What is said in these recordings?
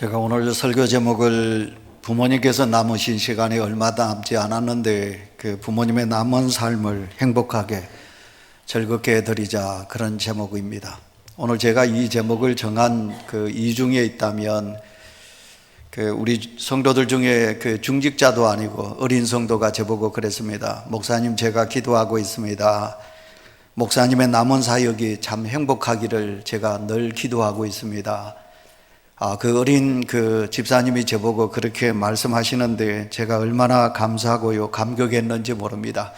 제가 오늘 설교 제목을 부모님께서 남으신 시간이 얼마 남지 않았는데 그 부모님의 남은 삶을 행복하게 즐겁게 해드리자, 그런 제목입니다. 오늘 제가 이 제목을 정한 그 이중에 있다면 우리 성도들 중에 중직자도 아니고 어린 성도가 저보고 그랬습니다. 목사님, 제가 기도하고 있습니다. 목사님의 남은 사역이 참 행복하기를 제가 늘 기도하고 있습니다. 그 어린 집사님이 저보고 그렇게 말씀하시는데 제가 얼마나 감사하고요, 감격했는지 모릅니다.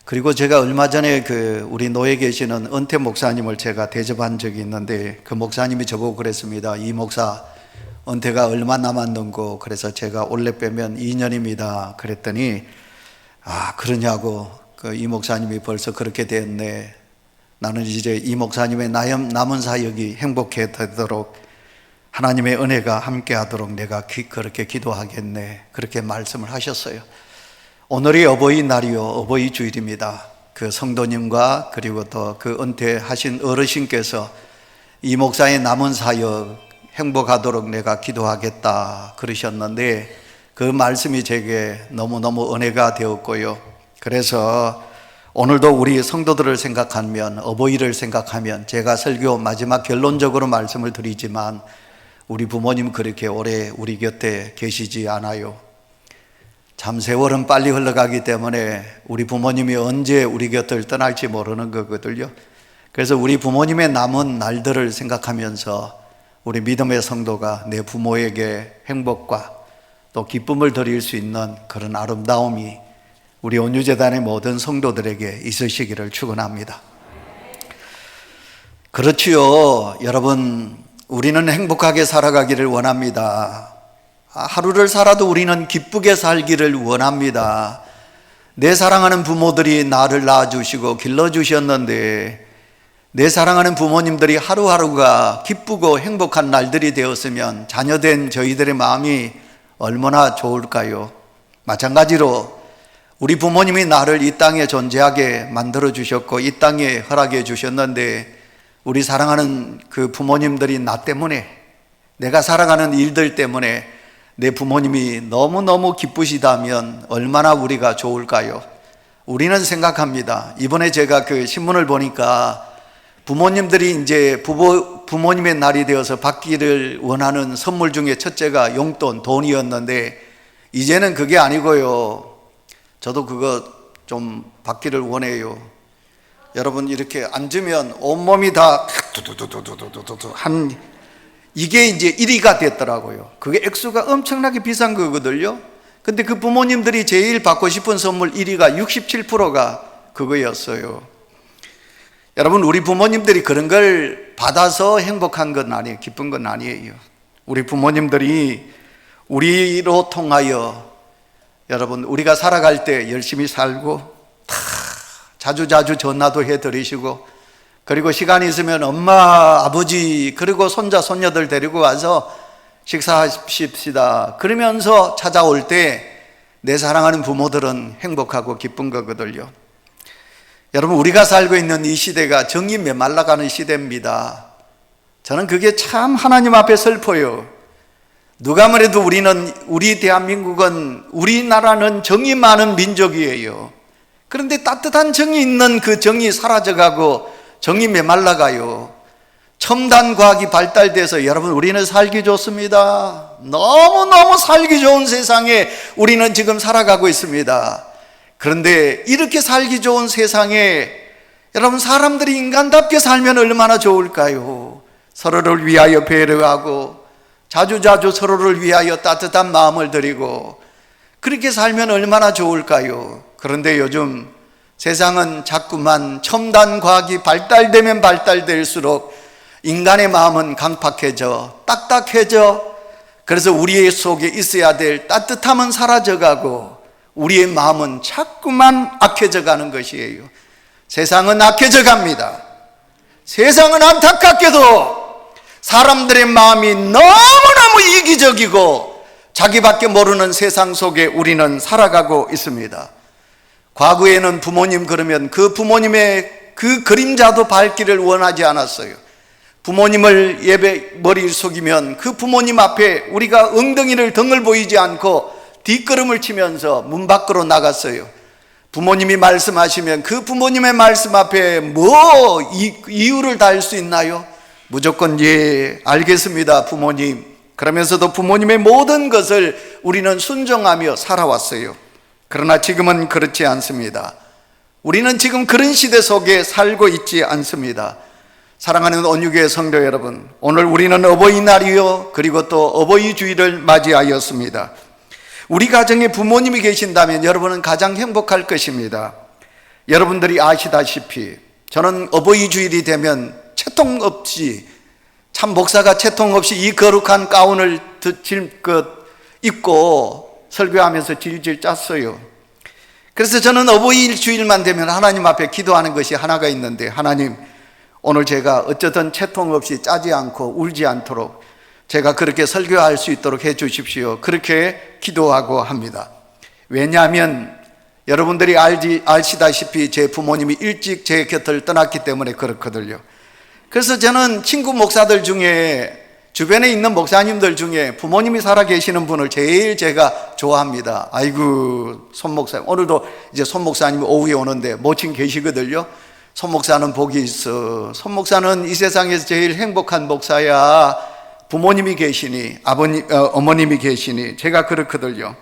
그리고 제가 얼마 전에 우리 노예 계시는 은퇴 목사님을 제가 대접한 적이 있는데 그 목사님이 저보고 그랬습니다. 이 목사, 은퇴가 얼마 남았는고? 그래서 제가 올해 빼면 2년입니다. 그랬더니 그러냐고, 이 목사님이 벌써 그렇게 됐네. 나는 이제 이 목사님의 남은 사역이 행복해 되도록 하나님의 은혜가 함께 하도록 내가 그렇게 기도하겠네, 그렇게 말씀을 하셨어요. 오늘이 어버이날이요, 어버이 주일입니다. 그 성도님과 그리고 또 그 은퇴하신 어르신께서 이 목사의 남은 사역 행복하도록 내가 기도하겠다 그러셨는데 그 말씀이 제게 너무너무 은혜가 되었고요. 그래서 오늘도 우리 성도들을 생각하면, 어버이를 생각하면, 제가 설교 마지막 결론적으로 말씀을 드리지만 우리 부모님 그렇게 오래 우리 곁에 계시지 않아요. 참 세월은 빨리 흘러가기 때문에 우리 부모님이 언제 우리 곁을 떠날지 모르는 거거든요. 그래서 우리 부모님의 남은 날들을 생각하면서 우리 믿음의 성도가 내 부모에게 행복과 또 기쁨을 드릴 수 있는 그런 아름다움이 우리 온유재단의 모든 성도들에게 있으시기를 축원합니다. 그렇지요, 여러분, 우리는 행복하게 살아가기를 원합니다. 하루를 살아도 우리는 기쁘게 살기를 원합니다. 내 사랑하는 부모들이 나를 낳아주시고 길러주셨는데 내 사랑하는 부모님들이 하루하루가 기쁘고 행복한 날들이 되었으면 자녀된 저희들의 마음이 얼마나 좋을까요? 마찬가지로 우리 부모님이 나를 이 땅에 존재하게 만들어주셨고 이 땅에 허락해 주셨는데 우리 사랑하는 그 부모님들이 나 때문에, 내가 살아가는 일들 때문에 내 부모님이 너무너무 기쁘시다면 얼마나 우리가 좋을까요? 우리는 생각합니다. 이번에 제가 신문을 보니까 부모님들이 이제 부모님의 날이 되어서 받기를 원하는 선물 중에 첫째가 용돈, 돈이었는데 이제는 그게 아니고요. 저도 그거 좀 받기를 원해요. 여러분, 이렇게 앉으면 온몸이 다 이게 이제 1위가 됐더라고요. 그게 액수가 엄청나게 비싼 거거든요. 근데 그 부모님들이 제일 받고 싶은 선물 1위가 67%가 그거였어요. 여러분, 우리 부모님들이 그런 걸 받아서 행복한 건 아니에요. 기쁜 건 아니에요. 우리 부모님들이 우리로 통하여, 여러분, 우리가 살아갈 때 열심히 살고 자주자주 전화도 해드리시고, 그리고 시간이 있으면 엄마, 아버지, 그리고 손자, 손녀들 데리고 와서 식사하십시다 그러면서 찾아올 때 내 사랑하는 부모들은 행복하고 기쁜 거거든요. 여러분, 우리가 살고 있는 이 시대가 정이 메말라가는 시대입니다. 저는 그게 참 하나님 앞에 슬퍼요. 누가 뭐래도 우리 대한민국은, 우리나라는 정이 많은 민족이에요. 그런데 따뜻한 정이 있는 그 정이 사라져가고 정이 메말라가요. 첨단 과학이 발달돼서 여러분, 우리는 살기 좋습니다. 너무너무 살기 좋은 세상에 우리는 지금 살아가고 있습니다. 그런데 이렇게 살기 좋은 세상에 여러분, 사람들이 인간답게 살면 얼마나 좋을까요? 서로를 위하여 배려하고 자주자주 서로를 위하여 따뜻한 마음을 드리고 그렇게 살면 얼마나 좋을까요? 그런데 요즘 세상은 자꾸만 첨단 과학이 발달되면 발달될수록 인간의 마음은 강팍해져, 딱딱해져. 그래서 우리 속에 있어야 될 따뜻함은 사라져가고 우리의 마음은 자꾸만 악해져 가는 것이에요. 세상은 악해져 갑니다. 세상은 안타깝게도 사람들의 마음이 너무너무 이기적이고 자기밖에 모르는 세상 속에 우리는 살아가고 있습니다. 과거에는 부모님 그러면 그 부모님의 그 그림자도 밟기를 원하지 않았어요. 부모님을 머리를 숙이면 그 부모님 앞에 우리가 엉덩이를 등을 보이지 않고 뒷걸음을 치면서 문 밖으로 나갔어요. 부모님이 말씀하시면 그 부모님의 말씀 앞에 뭐 이유를 다할 수 있나요? 무조건 예, 알겠습니다 부모님. 그러면서도 부모님의 모든 것을 우리는 순종하며 살아왔어요. 그러나 지금은 그렇지 않습니다. 우리는 지금 그런 시대 속에 살고 있지 않습니다. 사랑하는 온유교회 성도 여러분, 오늘 우리는 어버이날이요 그리고 또 어버이주의를 맞이하였습니다. 우리 가정에 부모님이 계신다면 여러분은 가장 행복할 것입니다. 여러분들이 아시다시피 저는 어버이주일이 되면 채통 없이, 참 목사가 채통 없이 이 거룩한 가운을 입고 설교하면서 질질 짰어요. 그래서 저는 어버이주일만 되면 하나님 앞에 기도하는 것이 하나가 있는데, 하나님 오늘 제가 어쩌든 채통 없이 짜지 않고 울지 않도록 제가 그렇게 설교할 수 있도록 해 주십시오. 그렇게 기도하고 합니다. 왜냐하면 여러분들이 아시다시피 제 부모님이 일찍 제 곁을 떠났기 때문에 그렇거든요. 그래서 저는 친구 목사들 중에, 주변에 있는 목사님들 중에 부모님이 살아 계시는 분을 제일 제가 좋아합니다. 아이고 손 목사님, 오늘도 이제 손 목사님이 오후에 오는데 모친 계시거든요. 손 목사는 복이 있어. 손 목사는 이 세상에서 제일 행복한 목사야. 부모님이 계시니, 어머님이 계시니. 제가 그렇거든요.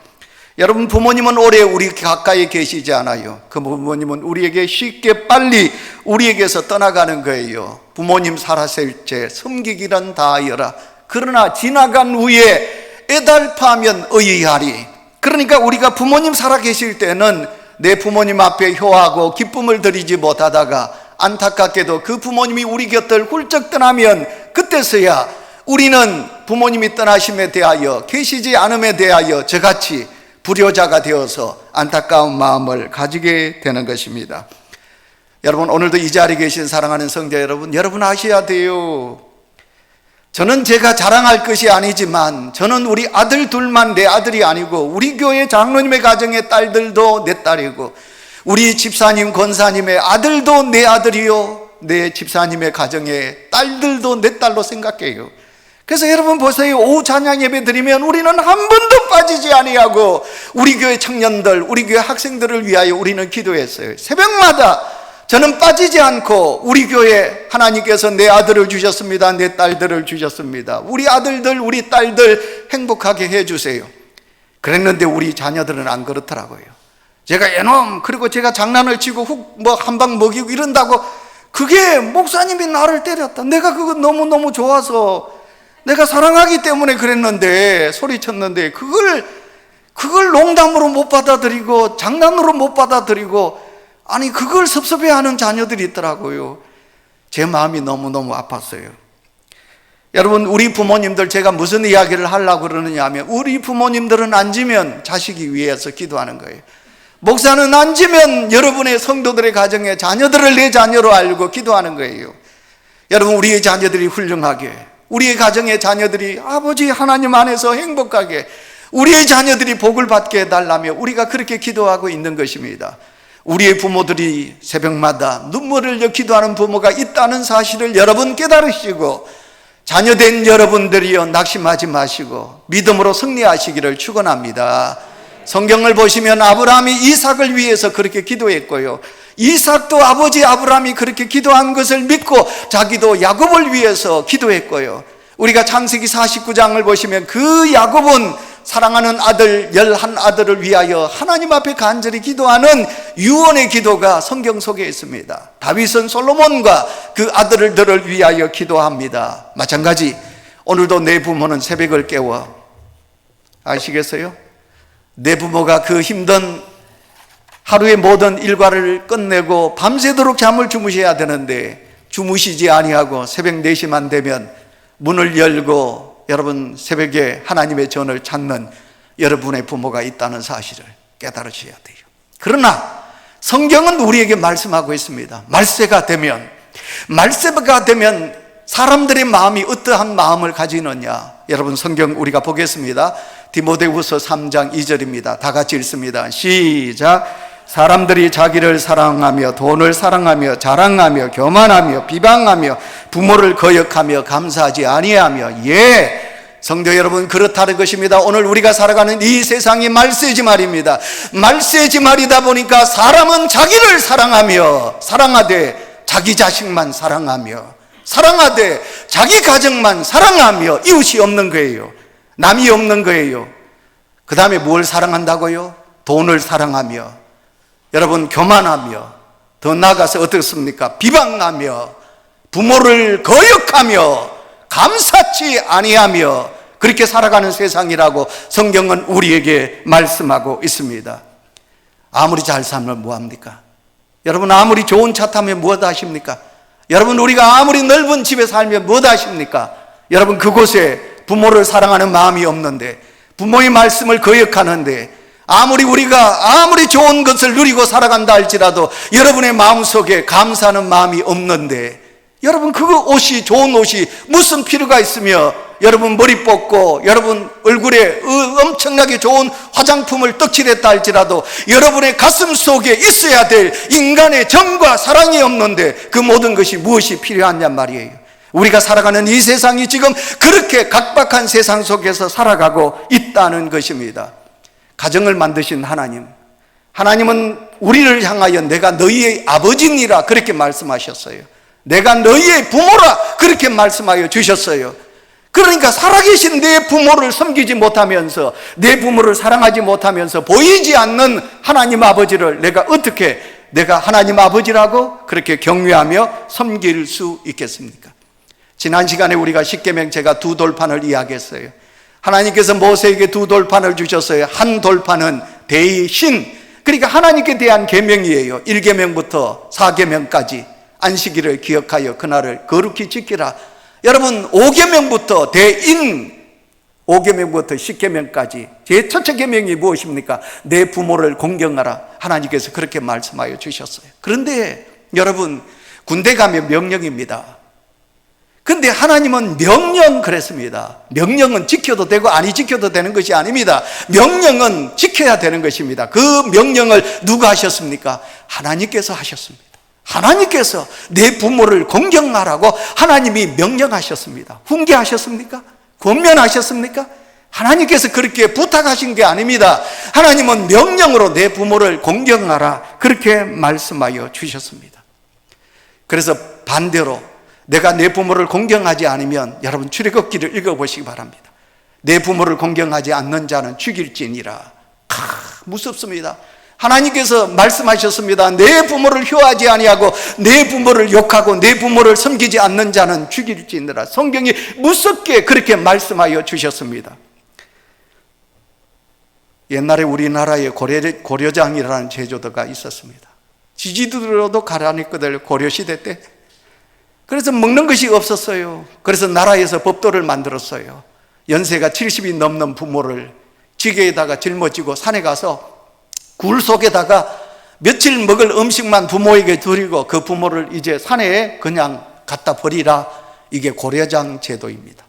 여러분, 부모님은 오래 우리 가까이 계시지 않아요. 그 부모님은 우리에게 쉽게 빨리 우리에게서 떠나가는 거예요. 부모님 살았을 때 섬기기란 다하여라. 그러나 지나간 후에 애달파하면 의의하리. 그러니까 우리가 부모님 살아 계실 때는 내 부모님 앞에 효하고 기쁨을 드리지 못하다가 안타깝게도 그 부모님이 우리 곁을 훌쩍 떠나면 그때서야 우리는 부모님이 떠나심에 대하여, 계시지 않음에 대하여 저같이 불효자가 되어서 안타까운 마음을 가지게 되는 것입니다. 여러분, 오늘도 이 자리에 계신 사랑하는 성도 여러분, 여러분 아셔야 돼요. 저는 제가 자랑할 것이 아니지만 저는 우리 아들 둘만 내 아들이 아니고 우리 교회 장로님의 가정의 딸들도 내 딸이고 우리 집사님 권사님의 아들도 내 아들이요, 내 집사님의 가정의 딸들도 내 딸로 생각해요. 그래서 여러분 보세요. 오후 찬양 예배 드리면 우리는 한 번도 빠지지 아니하고 우리 교회 청년들, 우리 교회 학생들을 위하여 우리는 기도했어요. 새벽마다 저는 빠지지 않고 우리 교회 하나님께서 내 아들을 주셨습니다, 내 딸들을 주셨습니다, 우리 아들들 우리 딸들 행복하게 해주세요. 그랬는데 우리 자녀들은 안 그렇더라고요. 제가 애놈, 그리고 제가 장난을 치고 훅 한 방 먹이고 이런다고 그게 목사님이 나를 때렸다, 내가 그거 너무너무 좋아서 내가 사랑하기 때문에 그랬는데, 소리쳤는데 그걸 농담으로 못 받아들이고 장난으로 못 받아들이고, 아니 그걸 섭섭해하는 자녀들이 있더라고요. 제 마음이 너무너무 아팠어요. 여러분, 우리 부모님들, 제가 무슨 이야기를 하려고 그러느냐 하면, 우리 부모님들은 앉으면 자식이 위해서 기도하는 거예요. 목사는 앉으면 여러분의 성도들의 가정에 자녀들을 내 자녀로 알고 기도하는 거예요. 여러분, 우리의 자녀들이 훌륭하게, 우리의 가정의 자녀들이 아버지 하나님 안에서 행복하게, 우리의 자녀들이 복을 받게 해달라며 우리가 그렇게 기도하고 있는 것입니다. 우리의 부모들이 새벽마다 눈물을 흘려 기도하는 부모가 있다는 사실을 여러분 깨달으시고, 자녀된 여러분들이요 낙심하지 마시고 믿음으로 승리하시기를 축원합니다. 성경을 보시면 아브라함이 이삭을 위해서 그렇게 기도했고요, 이삭도 아버지 아브라함이 그렇게 기도한 것을 믿고 자기도 야곱을 위해서 기도했고요, 우리가 창세기 49장을 보시면 그 야곱은 사랑하는 아들 11아들을 위하여 하나님 앞에 간절히 기도하는 유언의 기도가 성경 속에 있습니다. 다윗은 솔로몬과 그 아들들을 위하여 기도합니다. 마찬가지 오늘도 내 부모는 새벽을 깨워, 아시겠어요? 내 부모가 그 힘든 하루의 모든 일과를 끝내고 밤새도록 잠을 주무셔야 되는데 주무시지 아니하고 새벽 4시만 되면 문을 열고 여러분 새벽에 하나님의 전을 찾는 여러분의 부모가 있다는 사실을 깨달으셔야 돼요. 그러나 성경은 우리에게 말씀하고 있습니다. 말세가 되면 사람들의 마음이 어떠한 마음을 가지느냐. 여러분 성경 우리가 보겠습니다. 디모데후서 3장 2절입니다. 다 같이 읽습니다. 시작. 사람들이 자기를 사랑하며 돈을 사랑하며 자랑하며 교만하며 비방하며 부모를 거역하며 감사하지 아니하며, 성도 여러분, 그렇다는 것입니다. 오늘 우리가 살아가는 이 세상이 말세지 말입니다. 말세지 말이다 보니까 사람은 자기를 사랑하되 자기 자식만 사랑하되 자기 가정만 사랑하며 이웃이 없는 거예요. 남이 없는 거예요. 그 다음에 뭘 사랑한다고요? 돈을 사랑하며, 여러분, 교만하며, 더 나아가서 어떻습니까? 비방하며, 부모를 거역하며, 감사치 아니하며, 그렇게 살아가는 세상이라고 성경은 우리에게 말씀하고 있습니다. 아무리 잘 살면 뭐합니까? 여러분, 아무리 좋은 차 타면 무엇 하십니까? 여러분, 우리가 아무리 넓은 집에 살면 무엇 하십니까? 여러분, 그곳에 부모를 사랑하는 마음이 없는데, 부모의 말씀을 거역하는데, 우리가 아무리 좋은 것을 누리고 살아간다 할지라도 여러분의 마음속에 감사하는 마음이 없는데, 여러분, 좋은 옷이 무슨 필요가 있으며, 여러분 머리 뽑고 여러분 얼굴에 엄청나게 좋은 화장품을 떡칠했다 할지라도 여러분의 가슴 속에 있어야 될 인간의 정과 사랑이 없는데 그 모든 것이 무엇이 필요하냔 말이에요. 우리가 살아가는 이 세상이 지금 그렇게 각박한 세상 속에서 살아가고 있다는 것입니다. 가정을 만드신 하나님은 우리를 향하여 내가 너희의 아버지니라 그렇게 말씀하셨어요. 내가 너희의 부모라 그렇게 말씀하여 주셨어요. 그러니까 살아계신 내 부모를 섬기지 못하면서, 내 부모를 사랑하지 못하면서 보이지 않는 하나님 아버지를 내가 하나님 아버지라고 그렇게 경외하며 섬길 수 있겠습니까? 지난 시간에 우리가 십계명, 제가 두 돌판을 이야기했어요. 하나님께서 모세에게 두 돌판을 주셨어요. 한 돌판은 대신, 그러니까 하나님께 대한 계명이에요. 1계명부터 4계명까지 안식일을 기억하여 그날을 거룩히 지키라. 여러분, 5계명부터 5계명부터 10계명까지 제 첫째 계명이 무엇입니까? 내 부모를 공경하라. 하나님께서 그렇게 말씀하여 주셨어요. 그런데 여러분, 군대 가면 명령입니다. 근데 하나님은 명령 그랬습니다. 명령은 지켜도 되고 아니 지켜도 되는 것이 아닙니다. 명령은 지켜야 되는 것입니다. 그 명령을 누가 하셨습니까? 하나님께서 하셨습니다. 하나님께서 내 부모를 공경하라고 하나님이 명령하셨습니다. 훈계하셨습니까? 권면하셨습니까? 하나님께서 그렇게 부탁하신 게 아닙니다. 하나님은 명령으로 내 부모를 공경하라 그렇게 말씀하여 주셨습니다. 그래서 반대로 내가 내 부모를 공경하지 않으면, 여러분 출애굽기를 읽어보시기 바랍니다. 내 부모를 공경하지 않는 자는 죽일지니라. 무섭습니다. 하나님께서 말씀하셨습니다. 내 부모를 효하지 아니하고 내 부모를 욕하고 내 부모를 섬기지 않는 자는 죽일지니라. 성경이 무섭게 그렇게 말씀하여 주셨습니다. 옛날에 우리나라에 고려장이라는 제도가 있었습니다. 지지도로도 가라앉거든요, 고려시대 때. 그래서 먹는 것이 없었어요. 그래서 나라에서 법도를 만들었어요. 연세가 70이 넘는 부모를 지게에다가 짊어지고 산에 가서 굴 속에다가 며칠 먹을 음식만 부모에게 드리고 그 부모를 이제 산에 그냥 갖다 버리라. 이게 고려장 제도입니다.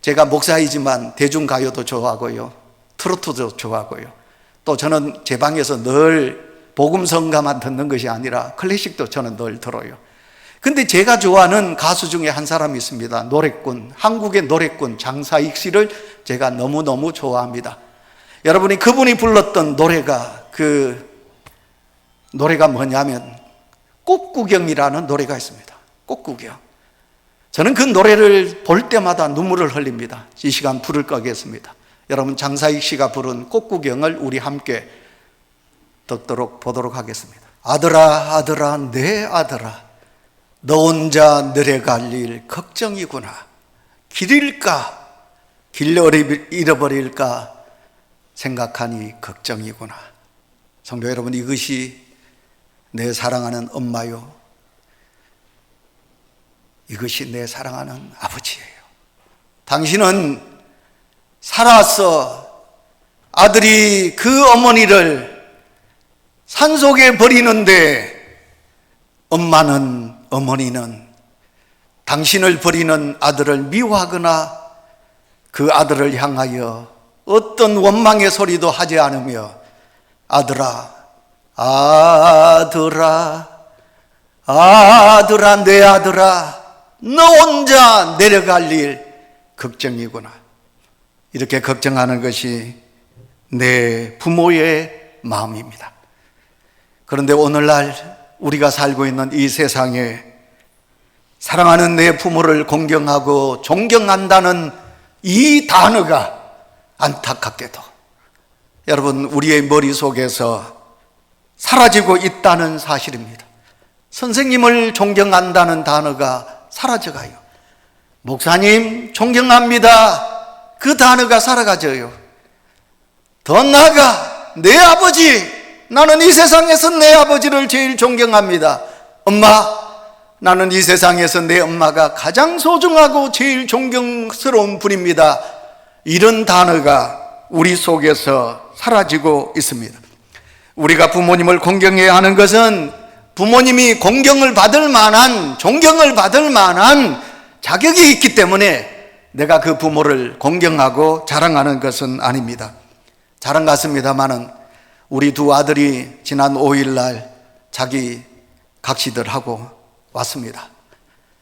제가 목사이지만 대중가요도 좋아하고요, 트로트도 좋아하고요, 또 저는 제 방에서 늘 복음성가만 듣는 것이 아니라 클래식도 저는 늘 들어요. 근데 제가 좋아하는 가수 중에 한 사람이 있습니다. 노래꾼, 한국의 노래꾼 장사익 씨를 제가 너무너무 좋아합니다. 여러분이 그분이 불렀던 노래가, 그 노래가 뭐냐면 꽃구경이라는 노래가 있습니다. 꽃구경. 저는 그 노래를 볼 때마다 눈물을 흘립니다. 이 시간 불을 끄겠습니다. 여러분, 장사익 씨가 부른 꽃구경을 우리 함께 듣도록 보도록 하겠습니다. 아들아, 아들아, 내 아들아, 너 혼자 늘에 갈 일 걱정이구나. 길 잃을까, 길 잃어버릴까 생각하니 걱정이구나. 성도 여러분, 이것이 내 사랑하는 엄마요, 이것이 내 사랑하는 아버지예요. 당신은 살아서 아들이 그 어머니를 산속에 버리는데 어머니는 당신을 버리는 아들을 미워하거나 그 아들을 향하여 어떤 원망의 소리도 하지 않으며 아들아, 아들아, 아들아, 내 아들아, 너 혼자 내려갈 일 걱정이구나. 이렇게 걱정하는 것이 내 부모의 마음입니다. 그런데 오늘날 우리가 살고 있는 이 세상에 사랑하는 내 부모를 공경하고 존경한다는 이 단어가 안타깝게도 여러분 우리의 머릿속에서 사라지고 있다는 사실입니다. 선생님을 존경한다는 단어가 사라져가요. 목사님 존경합니다, 그 단어가 사라져요. 더 나아가 내 아버지, 나는 이 세상에서 내 아버지를 제일 존경합니다. 엄마, 나는 이 세상에서 내 엄마가 가장 소중하고 제일 존경스러운 분입니다. 이런 단어가 우리 속에서 사라지고 있습니다. 우리가 부모님을 공경해야 하는 것은 부모님이 공경을 받을 만한, 존경을 받을 만한 자격이 있기 때문에 내가 그 부모를 공경하고 자랑하는 것은 아닙니다. 자랑 같습니다마는 우리 두 아들이 지난 5일날 자기 각시들하고 왔습니다.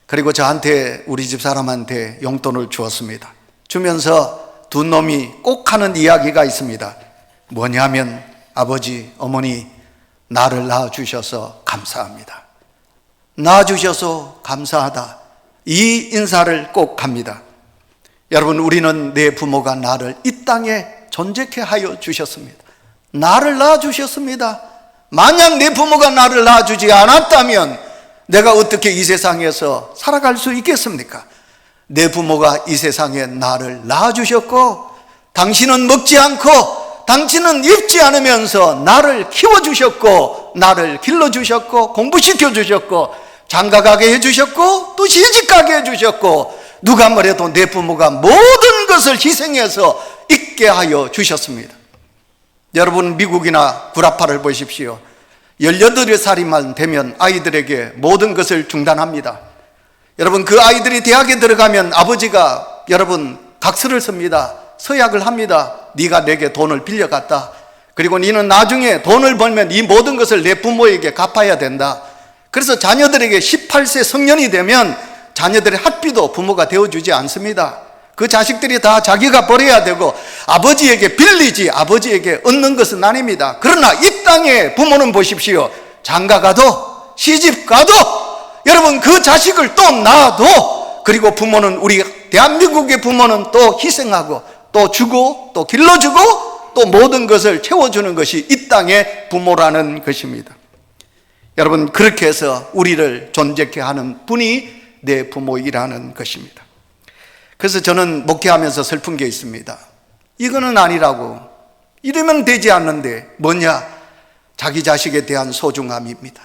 그리고 저한테, 우리 집 사람한테 용돈을 주었습니다. 주면서 두 놈이 꼭 하는 이야기가 있습니다. 뭐냐면, 아버지, 어머니, 나를 낳아주셔서 감사합니다. 낳아주셔서 감사하다, 이 인사를 꼭 합니다. 여러분, 우리는 내 부모가 나를 이 땅에 존재케 하여 주셨습니다. 나를 낳아주셨습니다. 만약 내 부모가 나를 낳아주지 않았다면 내가 어떻게 이 세상에서 살아갈 수 있겠습니까? 내 부모가 이 세상에 나를 낳아주셨고, 당신은 먹지 않고 당신은 입지 않으면서 나를 키워주셨고, 나를 길러주셨고, 공부시켜주셨고, 장가가게 해주셨고, 또 시집가게 해주셨고, 누가 뭐래도 내 부모가 모든 것을 희생해서 있게 하여 주셨습니다. 여러분, 미국이나 구라파를 보십시오. 18살이만 되면 아이들에게 모든 것을 중단합니다. 여러분, 그 아이들이 대학에 들어가면 아버지가 여러분 각서를 씁니다. 서약을 합니다. 네가 내게 돈을 빌려갔다. 그리고 너는 나중에 돈을 벌면 이 모든 것을 내 부모에게 갚아야 된다. 그래서 자녀들에게 18세 성년이 되면 자녀들의 학비도 부모가 되어주지 않습니다. 그 자식들이 다 자기가 벌어야 되고 아버지에게 빌리지 아버지에게 얻는 것은 아닙니다. 그러나 이 땅에 부모는 보십시오. 장가가도 시집가도 여러분 그 자식을 또 낳아도, 그리고 부모는, 우리 대한민국의 부모는 또 희생하고 또 주고 또 길러주고 또 모든 것을 채워주는 것이 이 땅의 부모라는 것입니다. 여러분, 그렇게 해서 우리를 존재케 하는 분이 내 부모이라는 것입니다. 그래서 저는 목회하면서 슬픈 게 있습니다. 이거는 아니라고, 이러면 되지 않는데 뭐냐? 자기 자식에 대한 소중함입니다.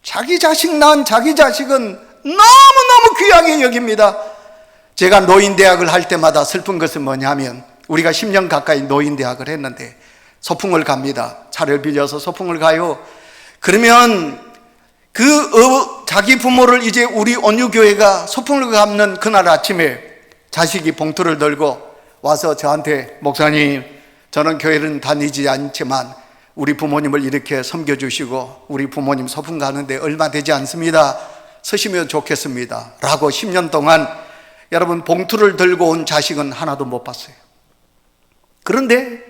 자기 자식 낳은 자기 자식은 너무너무 귀하게 여깁니다. 제가 노인대학을 할 때마다 슬픈 것은 뭐냐면, 우리가 10년 가까이 노인대학을 했는데 소풍을 갑니다. 차를 빌려서 소풍을 가요. 그러면 자기 부모를 이제 우리 온유교회가 소풍을 가는 그날 아침에 자식이 봉투를 들고 와서 저한테, 목사님, 저는 교회는 다니지 않지만 우리 부모님을 이렇게 섬겨주시고 우리 부모님 소풍 가는데 얼마 되지 않습니다. 서시면 좋겠습니다 라고 10년 동안 여러분 봉투를 들고 온 자식은 하나도 못 봤어요. 그런데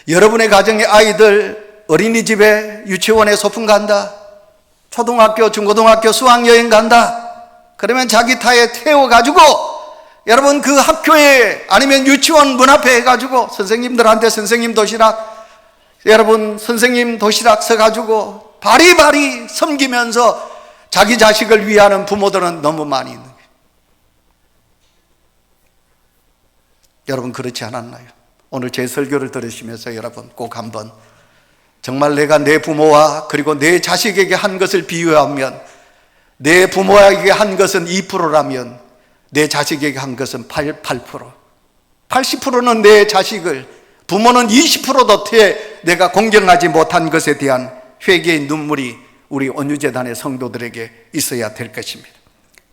여러분의 가정의 아이들 어린이집에, 유치원에 소풍 간다, 초등학교, 중고등학교 수학여행 간다, 그러면 자기 타에 태워가지고 여러분 그 학교에 아니면 유치원 문 앞에 해가지고 선생님들한테 선생님 도시락, 여러분 선생님 도시락 써가지고 바리바리 섬기면서 자기 자식을 위하는 부모들은 너무 많이 있는 거예요. 여러분, 그렇지 않았나요? 오늘 제 설교를 들으시면서 여러분 꼭 한번, 정말 내가 내 부모와 그리고 내 자식에게 한 것을 비유하면, 내 부모에게 한 것은 2%라면 내 자식에게 한 것은 8%, 80%는 내 자식을, 부모는 20%도 내가 공경하지 못한 것에 대한 회개의 눈물이 우리 온유재단의 성도들에게 있어야 될 것입니다.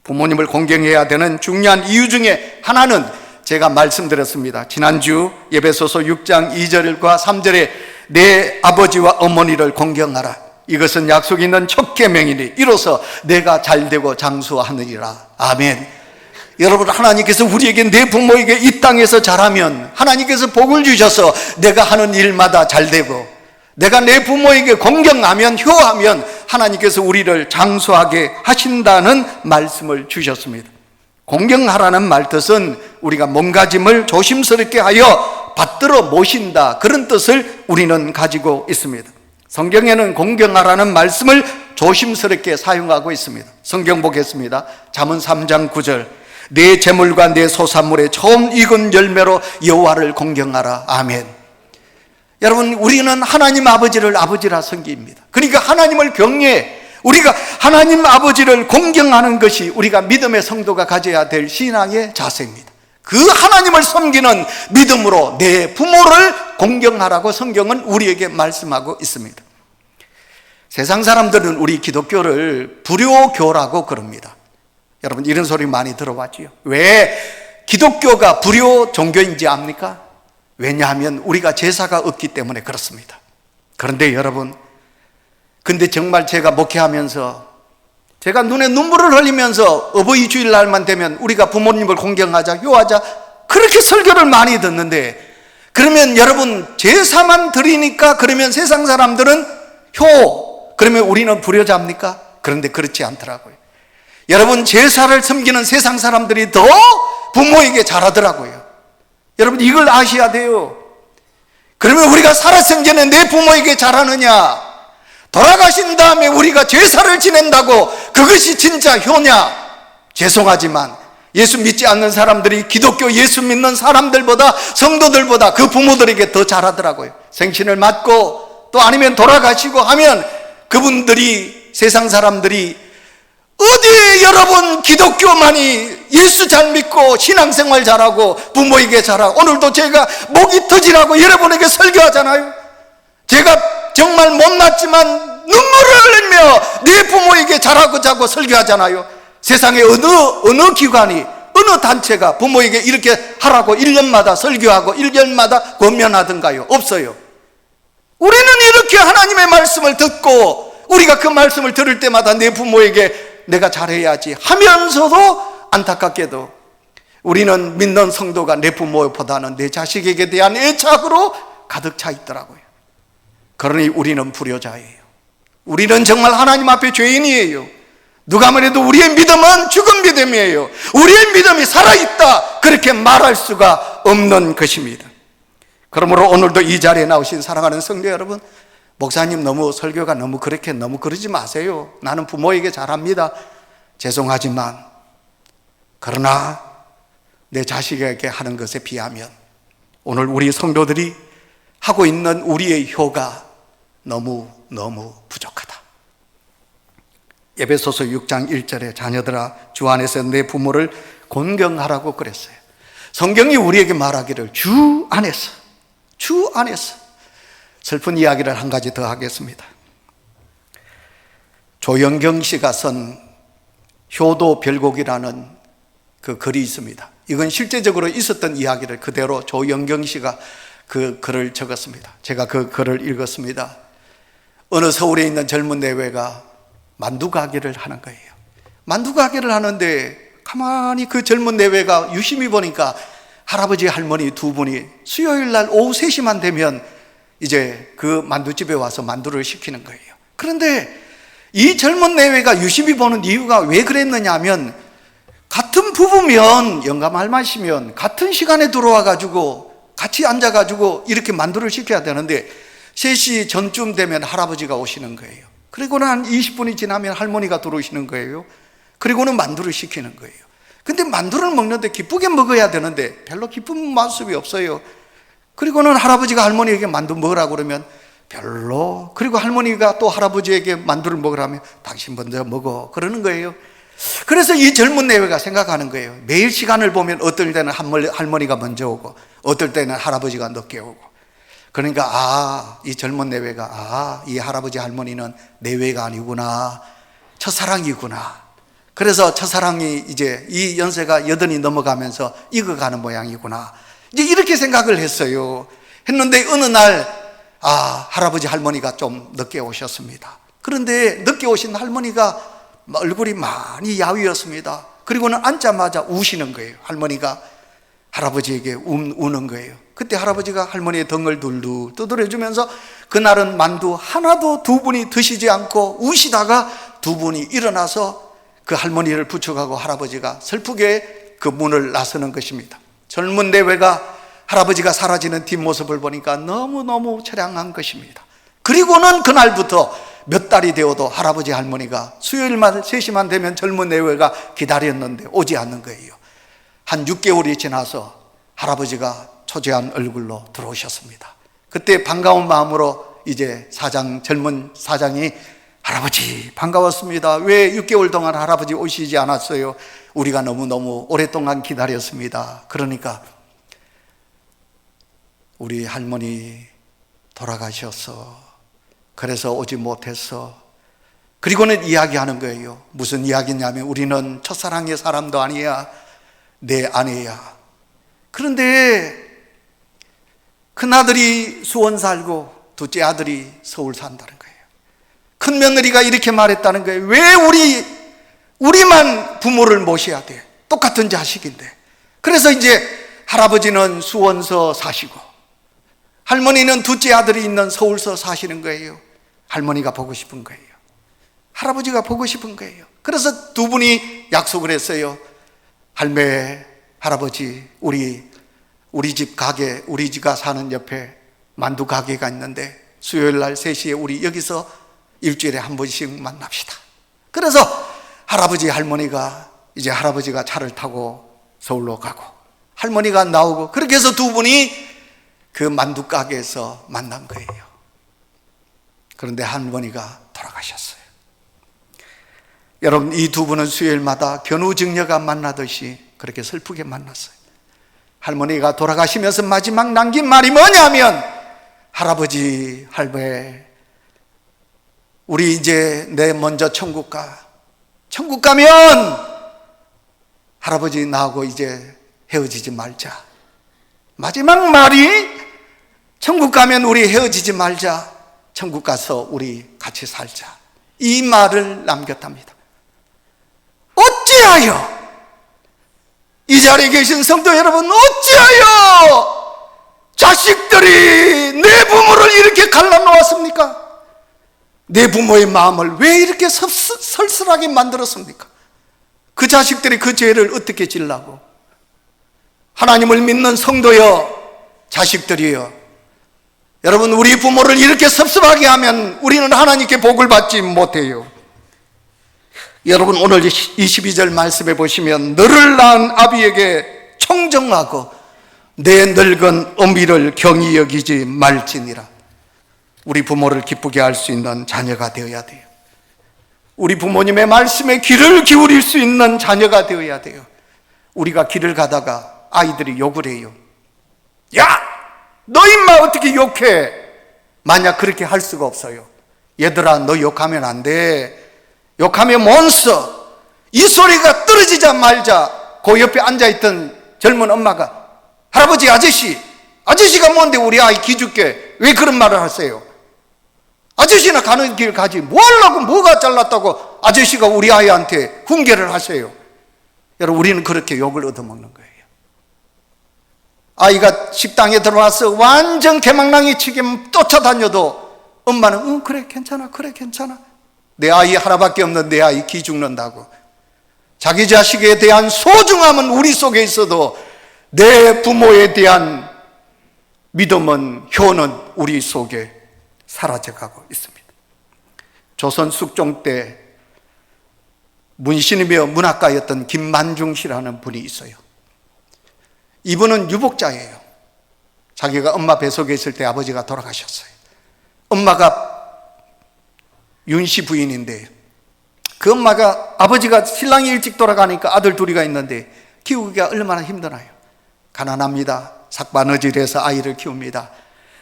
부모님을 공경해야 되는 중요한 이유 중에 하나는 제가 말씀드렸습니다. 지난주 에베소서 6장 2절과 3절에 내 아버지와 어머니를 공경하라. 이것은 약속 있는 첫 계명이니 이로써 내가 잘되고 장수하느니라. 아멘. 여러분, 하나님께서 우리에게 내 부모에게 이 땅에서 잘하면 하나님께서 복을 주셔서 내가 하는 일마다 잘되고, 내가 내 부모에게 공경하면, 효하면 하나님께서 우리를 장수하게 하신다는 말씀을 주셨습니다. 공경하라는 말 뜻은 우리가 몸가짐을 조심스럽게 하여 받들어 모신다, 그런 뜻을 우리는 가지고 있습니다. 성경에는 공경하라는 말씀을 조심스럽게 사용하고 있습니다. 성경 보겠습니다. 잠언 3장 9절. 내 재물과 내 소산물의 처음 익은 열매로 여호와를 공경하라. 아멘. 여러분, 우리는 하나님 아버지를 아버지라 섬깁니다. 그러니까 하나님을 경외해, 우리가 하나님 아버지를 공경하는 것이 우리가 믿음의 성도가 가져야 될 신앙의 자세입니다. 그 하나님을 섬기는 믿음으로 내 부모를 공경하라고 성경은 우리에게 말씀하고 있습니다. 세상 사람들은 우리 기독교를 불효교라고 그럽니다. 여러분, 이런 소리 많이 들어봤지요. 왜 기독교가 불효 종교인지 압니까? 왜냐하면 우리가 제사가 없기 때문에 그렇습니다. 그런데 여러분, 근데 정말 제가 목회하면서 제가 눈에 눈물을 흘리면서 어버이 주일날만 되면 우리가 부모님을 공경하자, 효하자, 그렇게 설교를 많이 듣는데, 그러면 여러분, 제사만 드리니까 그러면 세상 사람들은 효, 그러면 우리는 불효자입니까? 그런데 그렇지 않더라고요. 여러분, 제사를 섬기는 세상 사람들이 더 부모에게 잘하더라고요. 여러분, 이걸 아셔야 돼요. 그러면 우리가 살았을 전에 내 부모에게 잘하느냐, 돌아가신 다음에 우리가 제사를 지낸다고 그것이 진짜 효냐? 죄송하지만 예수 믿지 않는 사람들이 기독교 예수 믿는 사람들보다, 성도들보다 그 부모들에게 더 잘하더라고요. 생신을 맞고 또 아니면 돌아가시고 하면 그분들이, 세상 사람들이 어디에 여러분 기독교만이 예수 잘 믿고 신앙생활 잘하고 부모에게 잘하고, 오늘도 제가 목이 터지라고 여러분에게 설교하잖아요. 제가 정말 못났지만 눈물을 흘리며 내 부모에게 잘하고자 고 설교하잖아요. 세상에 어느 기관이, 어느 단체가 부모에게 이렇게 하라고 1년마다 설교하고 1년마다 권면하던가요? 없어요. 우리는 이렇게 하나님의 말씀을 듣고 우리가 그 말씀을 들을 때마다 내 부모에게 내가 잘해야지 하면서도 안타깝게도 우리는 믿는 성도가 내 부모보다는 내 자식에게 대한 애착으로 가득 차 있더라고요. 그러니 우리는 불효자예요. 우리는 정말 하나님 앞에 죄인이에요. 누가 뭐래도 우리의 믿음은 죽은 믿음이에요. 우리의 믿음이 살아있다, 그렇게 말할 수가 없는 것입니다. 그러므로 오늘도 이 자리에 나오신 사랑하는 성도 여러분, 목사님 너무 설교가 너무 그러지 마세요. 나는 부모에게 잘합니다. 죄송하지만, 그러나 내 자식에게 하는 것에 비하면 오늘 우리 성도들이 하고 있는 우리의 효가 너무 부족하다. 에베소서 6장 1절에 자녀들아 주 안에서 내 부모를 공경하라고 그랬어요. 성경이 우리에게 말하기를 주 안에서. 슬픈 이야기를 한 가지 더 하겠습니다. 조영경 씨가 쓴 효도 별곡이라는 그 글이 있습니다. 이건 실제적으로 있었던 이야기를 그대로 조영경 씨가 그 글을 적었습니다. 제가 그 글을 읽었습니다. 어느 서울에 있는 젊은 내외가 만두 가게를 하는 거예요. 만두 가게를 하는데 가만히 그 젊은 내외가 유심히 보니까 할아버지 할머니 두 분이 수요일 날 오후 3시만 되면 이제 그 만두집에 와서 만두를 시키는 거예요. 그런데 이 젊은 내외가 유심히 보는 이유가 왜 그랬느냐 하면, 같은 부부면, 영감 할머니시면 같은 시간에 들어와가지고 같이 앉아가지고 이렇게 만두를 시켜야 되는데 3시 전쯤 되면 할아버지가 오시는 거예요. 그리고는 한 20분이 지나면 할머니가 들어오시는 거예요. 그리고는 만두를 시키는 거예요. 근데 만두를 먹는데 기쁘게 먹어야 되는데 별로 기쁜 모습이 없어요. 그리고는 할아버지가 할머니에게 만두 먹으라고 그러면 별로, 그리고 할머니가 또 할아버지에게 만두를 먹으라면 당신 먼저 먹어, 그러는 거예요. 그래서 이 젊은 내외가 생각하는 거예요. 매일 시간을 보면 어떨 때는 할머니가 먼저 오고 어떨 때는 할아버지가 늦게 오고. 그러니까 이 젊은 내외가 이 할아버지 할머니는 내외가 아니구나, 첫사랑이구나. 그래서 첫사랑이 이제 이 연세가 80이 넘어가면서 익어가는 모양이구나, 이제 이렇게 생각을 했어요. 했는데 어느 날 할아버지 할머니가 좀 늦게 오셨습니다. 그런데 늦게 오신 할머니가 얼굴이 많이 야위었습니다. 그리고는 앉자마자 우시는 거예요. 할머니가 할아버지에게 우는 거예요. 그때 할아버지가 할머니의 등을 둘둘 두드려주면서 그날은 만두 하나도 두 분이 드시지 않고 우시다가 두 분이 일어나서 그 할머니를 부축하고 할아버지가 슬프게 그 문을 나서는 것입니다. 젊은 내외가 할아버지가 사라지는 뒷모습을 보니까 너무너무 처량한 것입니다. 그리고는 그날부터 몇 달이 되어도 할아버지 할머니가 수요일만 3시만 되면 젊은 내외가 기다렸는데 오지 않는 거예요. 한 6개월이 지나서 할아버지가 초조한 얼굴로 들어오셨습니다. 그때 반가운 마음으로 이제 젊은 사장이 할아버지 반가웠습니다. 왜 6개월 동안 할아버지 오시지 않았어요? 우리가 너무너무 오랫동안 기다렸습니다. 그러니까 우리 할머니 돌아가셨어. 그래서 오지 못했어. 그리고는 이야기하는 거예요. 무슨 이야기냐면 우리는 첫사랑의 사람도 아니야. 내 아내야. 그런데 큰아들이 수원 살고 둘째 아들이 서울 산다는 거예요. 큰며느리가 이렇게 말했다는 거예요. 왜 우리만 부모를 모셔야 돼? 똑같은 자식인데. 그래서 이제 할아버지는 수원서 사시고 할머니는 둘째 아들이 있는 서울서 사시는 거예요. 할머니가 보고 싶은 거예요. 할아버지가 보고 싶은 거예요. 그래서 두 분이 약속을 했어요. 할매, 할아버지, 우리 집 가게, 우리 집가 사는 옆에 만두 가게가 있는데 수요일 날 3시에 우리 여기서 일주일에 한 번씩 만납시다. 그래서 할아버지, 할머니가 이제 할아버지가 차를 타고 서울로 가고 할머니가 나오고 그렇게 해서 두 분이 그 만두 가게에서 만난 거예요. 그런데 할머니가 돌아가셨어요. 여러분, 이 두 분은 수요일마다 견우직녀가 만나듯이 그렇게 슬프게 만났어요. 할머니가 돌아가시면서 마지막 남긴 말이 뭐냐면 할아버지, 할배, 우리 이제 내 먼저 천국 가. 천국 가면 할아버지 나하고 이제 헤어지지 말자. 마지막 말이 천국 가면 우리 헤어지지 말자. 천국 가서 우리 같이 살자. 이 말을 남겼답니다. 어찌하여 이 자리에 계신 성도 여러분, 어찌하여 자식들이 내 부모를 이렇게 갈라놓았습니까? 내 부모의 마음을 왜 이렇게 설설하게 만들었습니까? 그 자식들이 그 죄를 어떻게 질라고? 하나님을 믿는 성도여, 자식들이여, 여러분, 우리 부모를 이렇게 섭섭하게 하면 우리는 하나님께 복을 받지 못해요. 여러분, 오늘 22절 말씀에 보시면 너를 낳은 아비에게 청정하고 내 늙은 어미를 경히 여기지 말지니라. 우리 부모를 기쁘게 할 수 있는 자녀가 되어야 돼요. 우리 부모님의 말씀에 귀를 기울일 수 있는 자녀가 되어야 돼요. 우리가 길을 가다가 아이들이 욕을 해요. 야! 너 임마 어떻게 욕해? 만약 그렇게 할 수가 없어요. 얘들아, 너 욕하면 안 돼. 욕하면 못 써. 이 소리가 떨어지자 말자 그 옆에 앉아있던 젊은 엄마가 할아버지, 아저씨가 뭔데 우리 아이 기죽게 왜 그런 말을 하세요? 아저씨나 가는 길 가지 뭐 하려고, 뭐가 잘났다고 아저씨가 우리 아이한테 훈계를 하세요. 여러분, 우리는 그렇게 욕을 얻어먹는 거예요. 아이가 식당에 들어와서 완전 개망랑이 치게 쫓아다녀도 엄마는 그래 괜찮아, 그래 괜찮아. 내 아이 하나밖에 없는 내 아이 기죽는다고. 자기 자식에 대한 소중함은 우리 속에 있어도 내 부모에 대한 믿음은, 효는 우리 속에 사라져가고 있습니다. 조선 숙종 때 문신이며 문학가였던 김만중 씨라는 분이 있어요. 이분은 유복자예요. 자기가 엄마 뱃속에 있을 때 아버지가 돌아가셨어요. 엄마가 윤씨 부인인데 그 엄마가, 아버지가 신랑이 일찍 돌아가니까 아들 둘이가 있는데 키우기가 얼마나 힘드나요? 가난합니다. 삭바느질해서 아이를 키웁니다.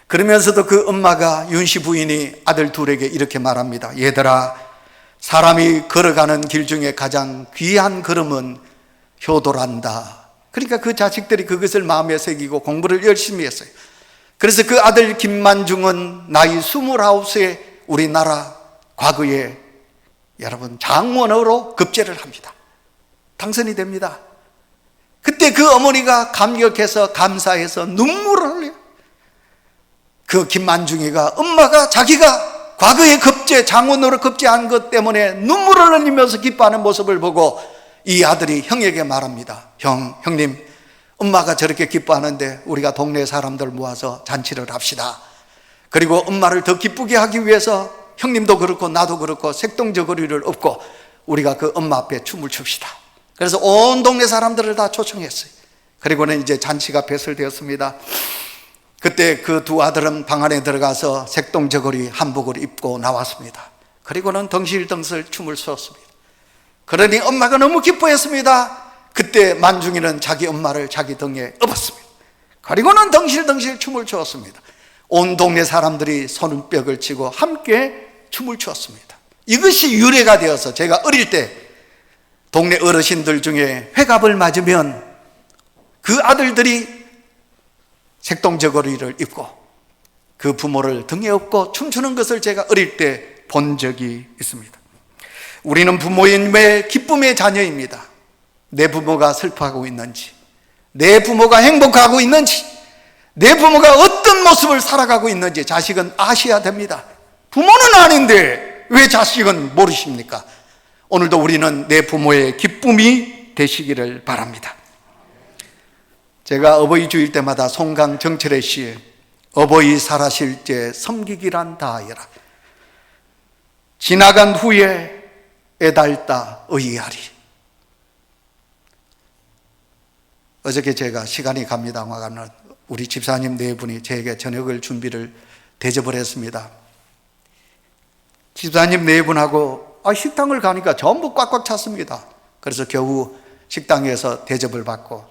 그러면서도 그 엄마가, 윤씨 부인이 아들 둘에게 이렇게 말합니다. 얘들아, 사람이 걸어가는 길 중에 가장 귀한 걸음은 효도란다. 그러니까 그 자식들이 그것을 마음에 새기고 공부를 열심히 했어요. 그래서 그 아들 김만중은 나이 29세 우리나라 과거에 여러분 장원으로 급제를 합니다. 당선이 됩니다. 그때 그 어머니가 감격해서 감사해서 눈물을 흘려요. 그 김만중이가 엄마가 자기가 과거에 급제 장원으로 급제한 것 때문에 눈물을 흘리면서 기뻐하는 모습을 보고 이 아들이 형에게 말합니다. 형님, 엄마가 저렇게 기뻐하는데 우리가 동네 사람들 모아서 잔치를 합시다. 그리고 엄마를 더 기쁘게 하기 위해서 형님도 그렇고 나도 그렇고 색동저고리를 업고 우리가 그 엄마 앞에 춤을 춥시다. 그래서 온 동네 사람들을 다 초청했어요. 그리고는 이제 잔치가 배설되었습니다. 그때 그 두 아들은 방 안에 들어가서 색동저고리 한복을 입고 나왔습니다. 그리고는 덩실덩실 춤을 추었습니다. 그러니 엄마가 너무 기뻐했습니다. 그때 만중이는 자기 엄마를 자기 등에 업었습니다. 그리고는 덩실덩실 춤을 추었습니다. 온 동네 사람들이 손뼉을 치고 함께 춤을 추었습니다. 이것이 유래가 되어서 제가 어릴 때 동네 어르신들 중에 회갑을 맞으면 그 아들들이 색동저고리를 입고 그 부모를 등에 업고 춤추는 것을 제가 어릴 때 본 적이 있습니다. 우리는 부모님의 기쁨의 자녀입니다. 내 부모가 슬퍼하고 있는지, 내 부모가 행복하고 있는지, 내 부모가 어떤 모습을 살아가고 있는지 자식은 아셔야 됩니다. 부모는 아닌데 왜 자식은 모르십니까? 오늘도 우리는 내 부모의 기쁨이 되시기를 바랍니다. 제가 어버이 주일 때마다 송강 정철의 시에 어버이 살아실 때 섬기기란 다하여라. 지나간 후에 애달다 의의하리. 어저께 제가 시간이 갑니다만 우리 집사님 네 분이 저에게 저녁을 준비를 대접을 했습니다. 집사님 네 분하고 식당을 가니까 전부 꽉꽉 찼습니다. 그래서 겨우 식당에서 대접을 받고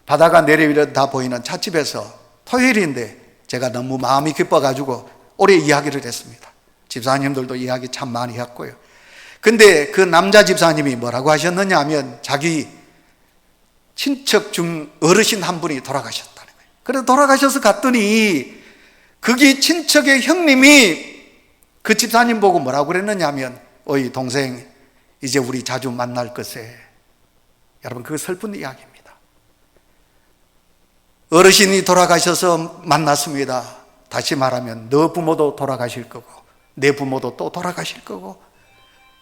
바다가 내려다 보이는 찻집에서 토요일인데 제가 너무 마음이 기뻐가지고 오래 이야기를 했습니다. 집사님들도 이야기 참 많이 했고요. 근데 그 남자 집사님이 뭐라고 하셨느냐 하면 자기 친척 중 어르신 한 분이 돌아가셨다는 거예요. 그래서 돌아가셔서 갔더니 거기 친척의 형님이 그 집사님 보고 뭐라고 그랬느냐 하면 어이 동생 이제 우리 자주 만날 것에. 여러분 그거 슬픈 이야기입니다. 어르신이 돌아가셔서 만났습니다. 다시 말하면 너 부모도 돌아가실 거고 내 부모도 또 돌아가실 거고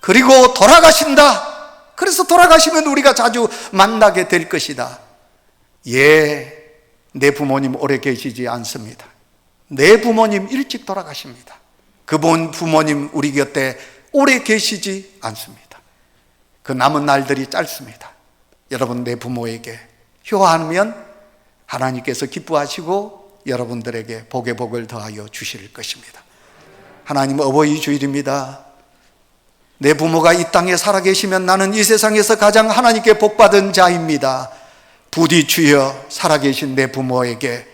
그리고 돌아가신다. 그래서 돌아가시면 우리가 자주 만나게 될 것이다. 예, 내 부모님 오래 계시지 않습니다. 내 부모님 일찍 돌아가십니다. 그분 부모님 우리 곁에 오래 계시지 않습니다. 그 남은 날들이 짧습니다. 여러분 내 부모에게 효하면 하나님께서 기뻐하시고 여러분들에게 복의 복을 더하여 주실 것입니다. 하나님 어버이 주일입니다. 내 부모가 이 땅에 살아계시면 나는 이 세상에서 가장 하나님께 복받은 자입니다. 부디 주여 살아계신 내 부모에게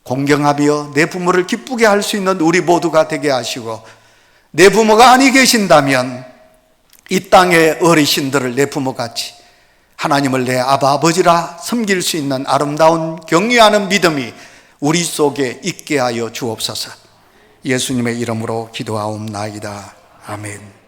공경하며 내 부모를 기쁘게 할 수 있는 우리 모두가 되게 하시고 내 부모가 아니 계신다면 이 땅의 어르신들을 내 부모같이 하나님을 내 아버지라 섬길 수 있는 아름다운 경외하는 믿음이 우리 속에 있게 하여 주옵소서. 예수님의 이름으로 기도하옵나이다. 아멘.